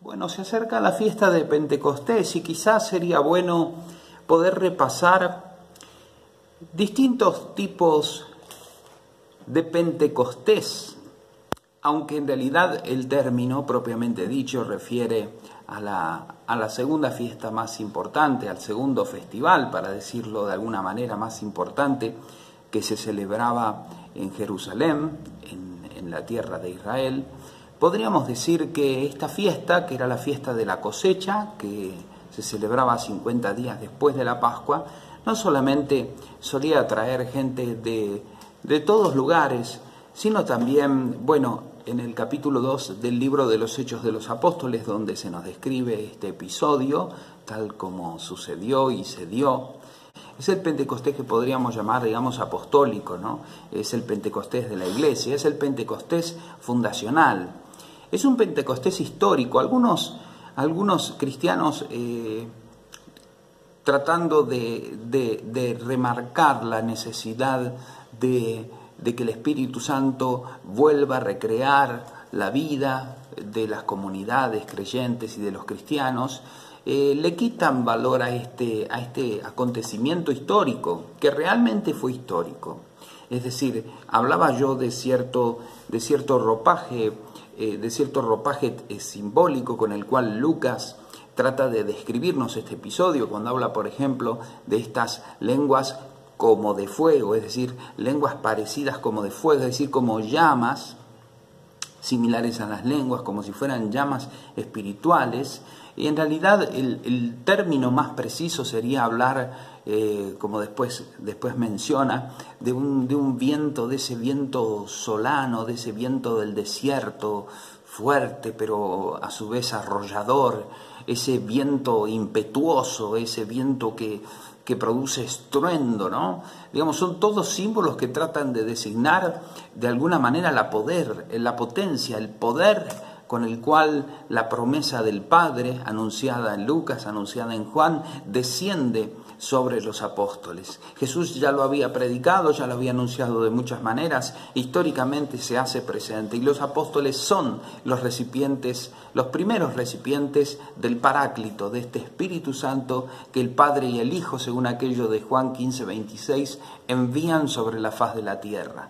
Bueno, se acerca la fiesta de Pentecostés y quizás sería bueno poder repasar distintos tipos de Pentecostés, aunque en realidad el término propiamente dicho refiere a la segunda fiesta más importante, al segundo festival, para decirlo de alguna manera, más importante, que se celebraba en Jerusalén, en la tierra de Israel. Podríamos decir que esta fiesta, que era la fiesta de la cosecha, que se celebraba 50 días después de la Pascua, no solamente solía atraer gente de todos lugares, sino también, en el capítulo 2 del libro de los Hechos de los Apóstoles, donde se nos describe este episodio, tal como sucedió y se dio, es el Pentecostés que podríamos llamar, apostólico, ¿no? Es el Pentecostés de la Iglesia, es el Pentecostés fundacional. Es un Pentecostés histórico. Algunos cristianos tratando de remarcar la necesidad de que el Espíritu Santo vuelva a recrear la vida de las comunidades creyentes y de los cristianos, le quitan valor a este acontecimiento histórico, que realmente fue histórico. Es decir, hablaba yo de cierto ropaje simbólico con el cual Lucas trata de describirnos este episodio, cuando habla, por ejemplo, de estas lenguas como de fuego, es decir, lenguas parecidas como de fuego, es decir, como llamas similares a las lenguas, como si fueran llamas espirituales. Y en realidad el término más preciso sería hablar, como después menciona, de un viento, de ese viento solano, de ese viento del desierto, fuerte pero a su vez arrollador, ese viento impetuoso, ese viento que produce estruendo, ¿no? Son todos símbolos que tratan de designar de alguna manera la potencia, el poder con el cual la promesa del Padre, anunciada en Lucas, anunciada en Juan, desciende sobre los apóstoles. Jesús ya lo había predicado, ya lo había anunciado de muchas maneras, históricamente se hace presente, y los apóstoles son los primeros recipientes del Paráclito, de este Espíritu Santo que el Padre y el Hijo, según aquello de Juan 15:26, envían sobre la faz de la tierra.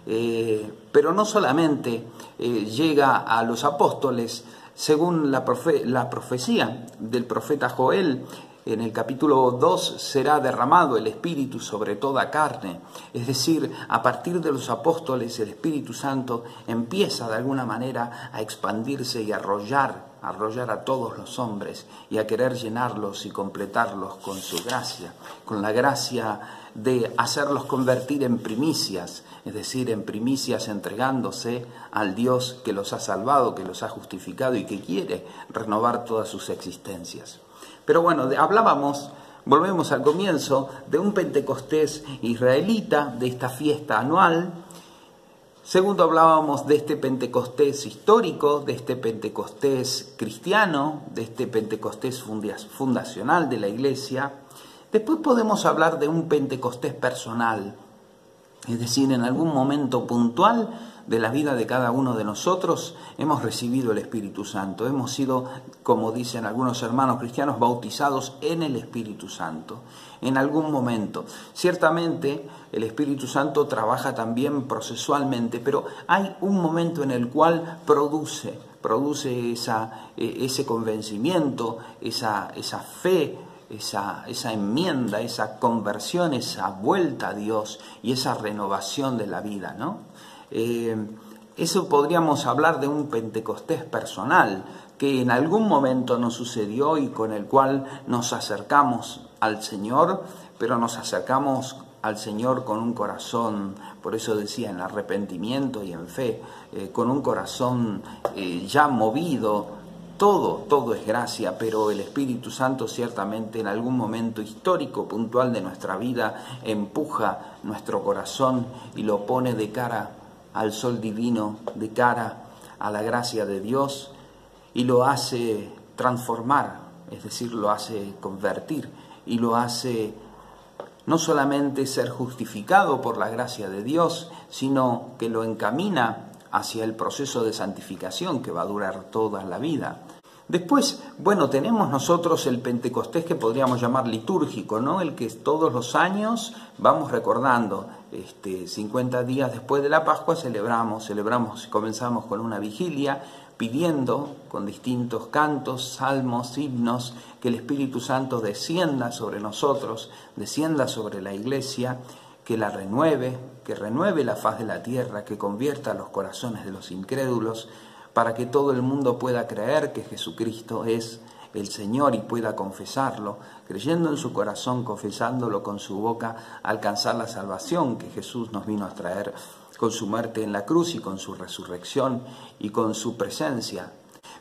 Pero no solamente llega a los apóstoles, según la profecía del profeta Joel, en el capítulo 2 será derramado el Espíritu sobre toda carne. Es decir, a partir de los apóstoles el Espíritu Santo empieza de alguna manera a expandirse y a arrollar a todos los hombres y a querer llenarlos y completarlos con su gracia, con la gracia de hacerlos convertir en primicias, es decir, en primicias entregándose al Dios que los ha salvado, que los ha justificado y que quiere renovar todas sus existencias. Pero volvemos al comienzo, de un Pentecostés israelita, de esta fiesta anual. Segundo, hablábamos de este Pentecostés histórico, de este Pentecostés cristiano, de este Pentecostés fundacional de la Iglesia. Después podemos hablar de un Pentecostés personal, es decir, en algún momento puntual de la vida de cada uno de nosotros hemos recibido el Espíritu Santo, hemos sido, como dicen algunos hermanos cristianos, bautizados en el Espíritu Santo, en algún momento. Ciertamente el Espíritu Santo trabaja también procesualmente, pero hay un momento en el cual produce ese convencimiento, esa fe, esa enmienda, esa conversión, esa vuelta a Dios y esa renovación de la vida, ¿no? Eso podríamos hablar de un Pentecostés personal que en algún momento nos sucedió y con el cual nos acercamos al Señor, pero nos acercamos al Señor con un corazón, por eso decía, en arrepentimiento y en fe, con un corazón ya movido. Todo es gracia, pero el Espíritu Santo ciertamente en algún momento histórico, puntual de nuestra vida, empuja nuestro corazón y lo pone de cara al sol divino, de cara a la gracia de Dios, y lo hace transformar, es decir, lo hace convertir, y lo hace no solamente ser justificado por la gracia de Dios, sino que lo encamina hacia el proceso de santificación que va a durar toda la vida. Después, bueno, tenemos nosotros el Pentecostés que podríamos llamar litúrgico, ¿no? El que todos los años vamos recordando. 50 días después de la Pascua celebramos, comenzamos con una vigilia, pidiendo con distintos cantos, salmos, himnos, que el Espíritu Santo descienda sobre nosotros, descienda sobre la Iglesia, que la renueve, que renueve la faz de la tierra, que convierta los corazones de los incrédulos, para que todo el mundo pueda creer que Jesucristo es el Señor y pueda confesarlo, creyendo en su corazón, confesándolo con su boca, alcanzar la salvación que Jesús nos vino a traer con su muerte en la cruz y con su resurrección y con su presencia.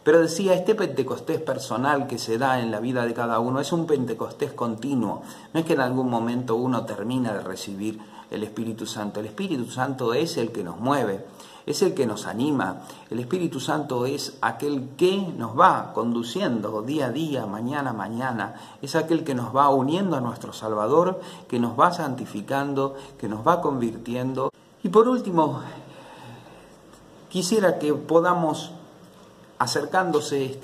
Pero decía, este Pentecostés personal que se da en la vida de cada uno es un Pentecostés continuo. No es que en algún momento uno termina de recibir el Espíritu Santo. El Espíritu Santo es el que nos mueve, es el que nos anima. El Espíritu Santo es aquel que nos va conduciendo día a día, mañana a mañana. Es aquel que nos va uniendo a nuestro Salvador, que nos va santificando, que nos va convirtiendo. Y por último, quisiera que podamos, acercándose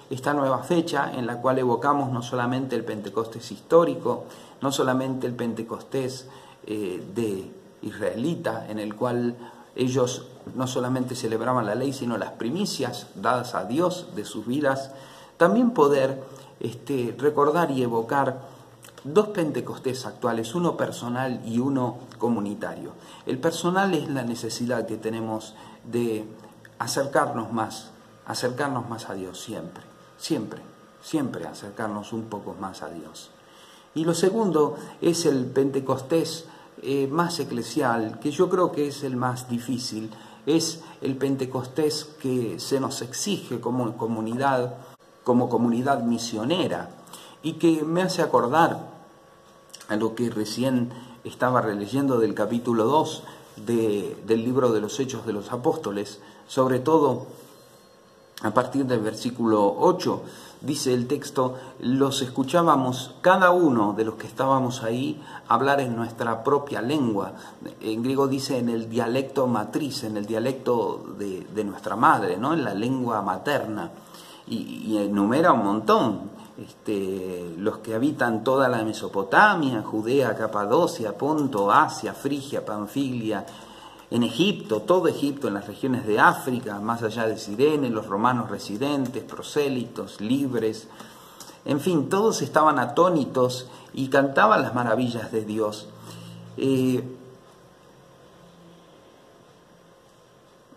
esta nueva fecha en la cual evocamos no solamente el Pentecostés histórico, no solamente el Pentecostés de israelita, en el cual ellos no solamente celebraban la ley, sino las primicias dadas a Dios de sus vidas, también poder recordar y evocar dos Pentecostés actuales, uno personal y uno comunitario. El personal es la necesidad que tenemos de acercarnos más a Dios siempre acercarnos un poco más a Dios. Y lo segundo es el Pentecostés más eclesial, que yo creo que es el más difícil, es el Pentecostés que se nos exige como comunidad misionera, y que me hace acordar a lo que recién estaba releyendo del capítulo 2 del libro de los Hechos de los Apóstoles, sobre todo a partir del versículo 8, dice el texto, los escuchábamos cada uno de los que estábamos ahí hablar en nuestra propia lengua. En griego dice en el dialecto matriz, en el dialecto de nuestra madre, ¿no? En la lengua materna. Y enumera un montón. Los que habitan toda la Mesopotamia, Judea, Capadocia, Ponto, Asia, Frigia, Panfilia, en Egipto, todo Egipto, en las regiones de África, más allá de Cirene, los romanos residentes, prosélitos, libres, en fin, todos estaban atónitos y cantaban las maravillas de Dios.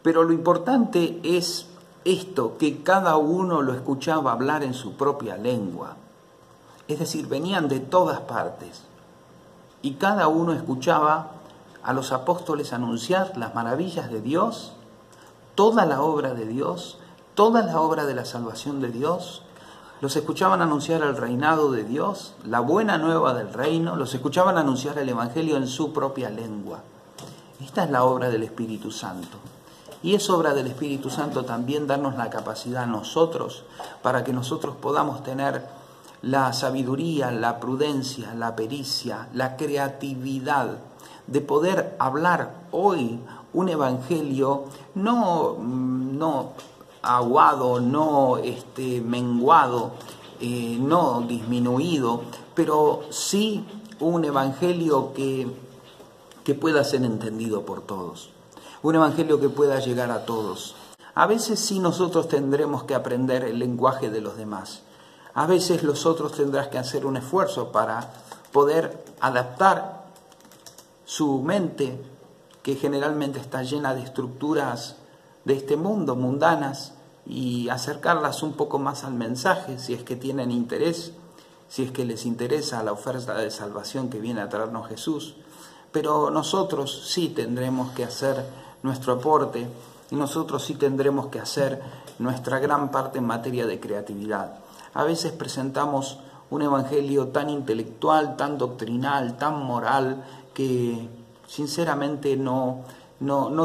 Pero lo importante es esto, que cada uno lo escuchaba hablar en su propia lengua. Es decir, venían de todas partes y cada uno escuchaba a los apóstoles anunciar las maravillas de Dios, toda la obra de Dios, toda la obra de la salvación de Dios. Los escuchaban anunciar el reinado de Dios, la buena nueva del reino, los escuchaban anunciar el Evangelio en su propia lengua. Esta es la obra del Espíritu Santo. Y es obra del Espíritu Santo también darnos la capacidad a nosotros para que nosotros podamos tener la sabiduría, la prudencia, la pericia, la creatividad de poder hablar hoy un evangelio no aguado, no menguado, no disminuido, pero sí un evangelio que pueda ser entendido por todos, un evangelio que pueda llegar a todos. A veces sí nosotros tendremos que aprender el lenguaje de los demás, a veces los otros tendrán que hacer un esfuerzo para poder adaptar su mente, que generalmente está llena de estructuras de este mundo, mundanas, y acercarlas un poco más al mensaje, si es que tienen interés, si es que les interesa la oferta de salvación que viene a traernos Jesús. Pero nosotros sí tendremos que hacer nuestro aporte, y nosotros sí tendremos que hacer nuestra gran parte en materia de creatividad. A veces presentamos un evangelio tan intelectual, tan doctrinal, tan moral, que sinceramente no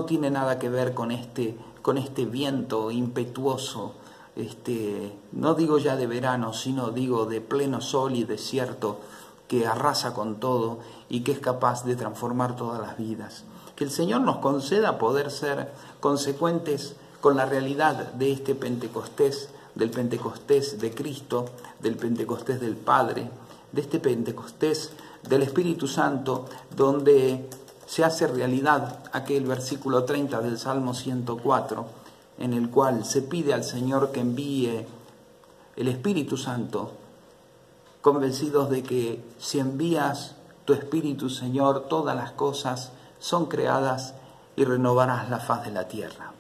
tiene nada que ver con este viento impetuoso, no digo ya de verano, sino digo de pleno sol y desierto, que arrasa con todo y que es capaz de transformar todas las vidas. Que el Señor nos conceda poder ser consecuentes con la realidad de este Pentecostés del Pentecostés de Cristo, del Pentecostés del Padre, de este Pentecostés del Espíritu Santo, donde se hace realidad aquel versículo 30 del Salmo 104, en el cual se pide al Señor que envíe el Espíritu Santo, convencidos de que si envías tu Espíritu, Señor, todas las cosas son creadas y renovarás la faz de la tierra.